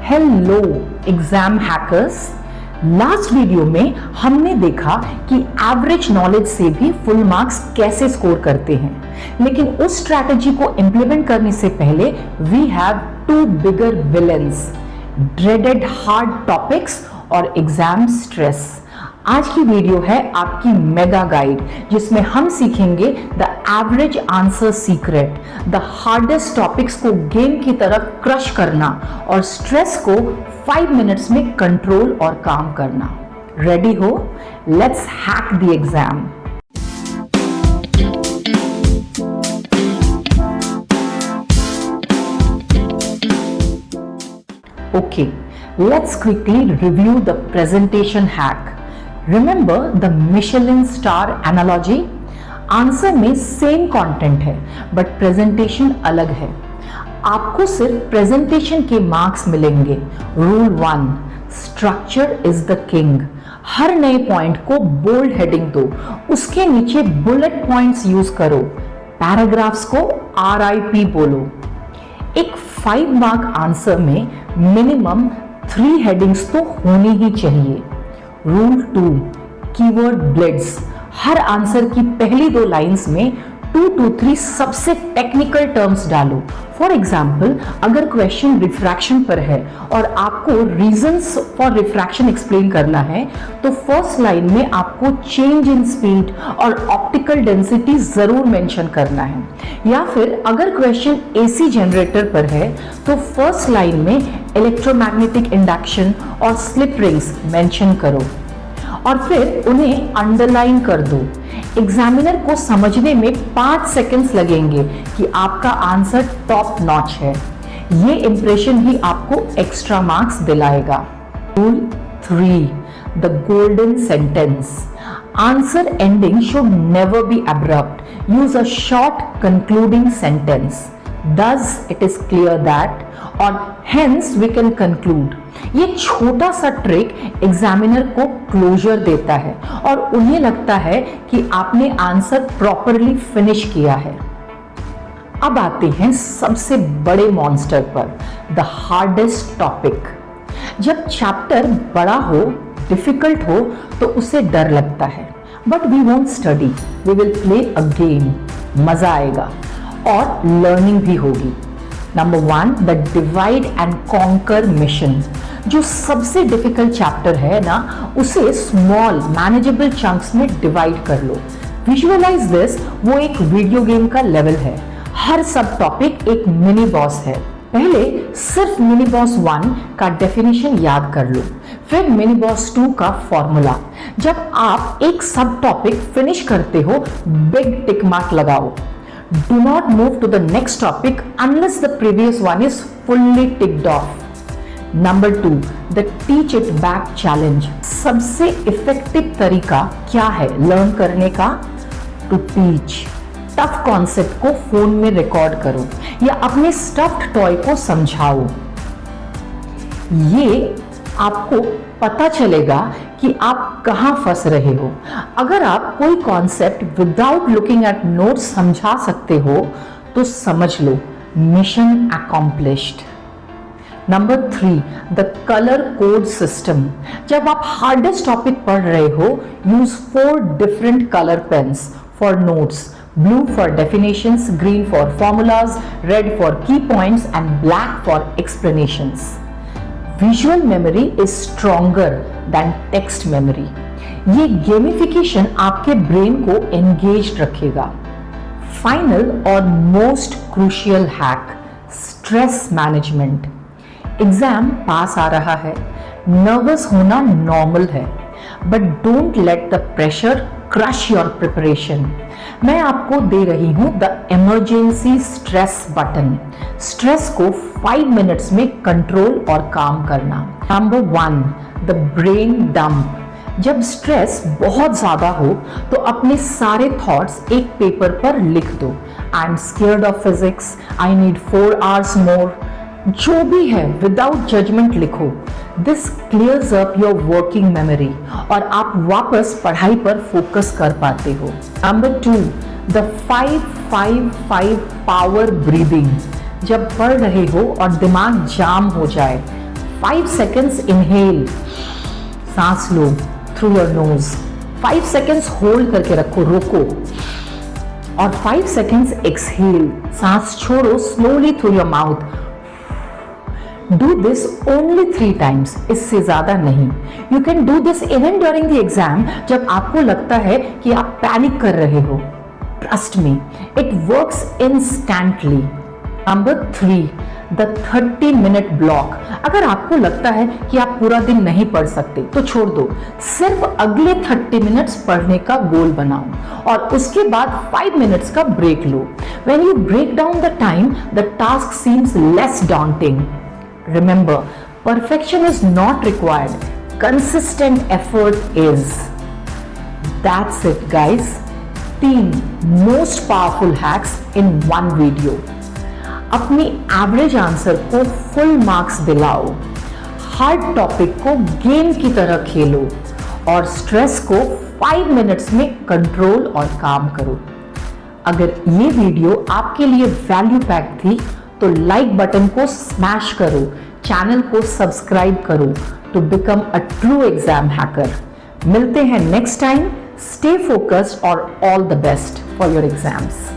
Hello exam hackers. Last video में हमने देखा कि एवरेज नॉलेज से भी फुल मार्क्स कैसे स्कोर करते हैं, लेकिन उस स्ट्रैटेजी को इंप्लीमेंट करने से पहले we have to bigger villains, dreaded hard topics और एग्जाम स्ट्रेस। आज की वीडियो है आपकी मेगा गाइड, जिसमें हम सीखेंगे the average answer secret, the hardest topics को गेम की तरह क्रश करना और स्ट्रेस को 5 मिनट्स में कंट्रोल और काम करना। रेडी हो? Let's hack the exam. Okay, let's quickly review the presentation hack. Remember the Michelin star analogy? Answer में सेम कंटेंट है बट प्रेजेंटेशन अलग है। आपको सिर्फ प्रेजेंटेशन के मार्क्स मिलेंगे। Rule 1, structure is the king. हर नए पॉइंट को बोल्ड हेडिंग दो, उसके नीचे बुलेट पॉइंट्स यूज करो, पैराग्राफ्स को RIP बोलो। एक 5 मार्क आंसर में मिनिमम 3 हेडिंग्स तो होनी ही चाहिए। Rule 2, keyword blitz. हर आंसर की पहली 2 लाइंस में 2 to 3 सबसे टेक्निकल टर्म्स डालो। फॉर एग्जाम्पल, अगर क्वेश्चन रिफ्रैक्शन पर है और आपको रीजंस फॉर रिफ्रैक्शन एक्सप्लेन करना है, तो फर्स्ट लाइन में आपको चेंज इन स्पीड और ऑप्टिकल डेंसिटी जरूर मेंशन करना है। या फिर अगर क्वेश्चन AC जनरेटर पर है, तो फर्स्ट लाइन में इलेक्ट्रोमैग्नेटिक इंडक्शन और स्लिप रिंग्स मेंशन करो और फिर उन्हें अंडरलाइन कर दो। एग्जामिनर को समझने में 5 सेकंड्स लगेंगे कि आपका आंसर टॉप नॉच है। ये इंप्रेशन ही आपको एक्स्ट्रा मार्क्स दिलाएगा। Rule 3, the golden sentence. Answer ending should never be abrupt. Use a short concluding sentence. Thus, it is clear that, or hence we can conclude. ये छोटा सा trick examiner को closure देता है और उन्हें लगता है कि आपने आंसर प्रॉपरली फिनिश किया है। अब आते हैं सबसे बड़े मॉन्स्टर पर, द हार्डेस्ट टॉपिक। जब चैप्टर बड़ा हो, डिफिकल्ट हो, तो उसे डर लगता है। But we won't study, we will play a game. मजा आएगा और लर्निंग भी होगी। Number 1, the divide and conquer mission. जो सबसे डिफिकल्ट चैप्टर है ना, उसे स्मॉल मैनेजेबल चंक्स में डिवाइड कर लो। विजुअलाइज दिस, वो एक वीडियो गेम का लेवल है। हर सब टॉपिक एक मिनी बॉस है। पहले सिर्फ मिनी बॉस 1 का डेफिनेशन याद कर लो, फिर मिनी बॉस 2 का फॉर्मूला। जब आप एक सब टॉपिक फिनिश करते हो, बिग टिक मार्क लगाओ। Do not move to the next topic unless the previous one is fully ticked off. Number 2, the teach it back challenge. सबसे इफेक्टिव तरीका क्या है लर्न करने का? To teach. टफ कॉन्सेप्ट को फोन में record करो या अपने स्टफ्ड टॉय को समझाओ। ये आपको पता चलेगा कि आप कहां फंस रहे हो। अगर आप कोई concept without looking at notes समझा सकते हो, तो समझ लो mission accomplished. Number 3, the colour code system. जब आप हार्डेस्ट टॉपिक पढ़ रहे हो, use 4 different colour pens for notes. Blue for definitions, green for formulas, red for key points and black for explanations. Visual memory is stronger than text memory. ये gamification आपके brain को engaged रखेगा। Final और most crucial hack, stress management. Exam पास आ रहा है, nervous होना नॉर्मल है, but don't let the pressure crush your preparation. मैं आपको दे रही हूं the emergency stress button. Stress को 5 मिनट्स में कंट्रोल और काम करना। Number 1, the brain dump. जब स्ट्रेस बहुत ज्यादा हो, तो अपने सारे थॉट्स एक पेपर पर लिख दो। I am scared of physics, I need 4 hours मोर। जो भी है विदाउट जजमेंट लिखो। This clears up your working memory और आप वापस पढ़ाई पर फोकस कर पाते हो। Number 2, the 5-5-5 power breathing. जब पढ़ रहे हो और दिमाग जाम हो जाए, 5 seconds inhale, सांस लो through your nose, 5 seconds hold करके रखो, रोको, और 5 seconds exhale, सांस छोड़ो slowly through your mouth. Do this only 3 times, इससे ज्यादा नहीं. You can do this even during the exam, जब आपको लगता है कि आप पैनिक कर रहे हो. Trust me, it works instantly. Number 3, the 30-minute block. अगर आपको लगता है कि आप पूरा दिन नहीं पढ़ सकते तो छोड़ दो, सिर्फ अगले 30 मिनट्स पढ़ने का गोल बनाओ और उसके बाद 5 मिनट्स का ब्रेक लो. When you break down the time, the task seems less daunting. Remember, perfection is not required. Consistent effort is. That's it, guys. 3 most powerful hacks in one video. अपनी average answer को full marks दिलाओ, hard topic को game की तरह खेलो और stress को 5 minutes में control और काम करो. अगर ये वीडियो आपके लिए वैल्यू पैक थी तो लाइक बटन को स्मैश करो, चैनल को सब्सक्राइब करो to become a true exam hacker. मिलते हैं नेक्स्ट टाइम. स्टे फोकस्ड और all the best for your exams.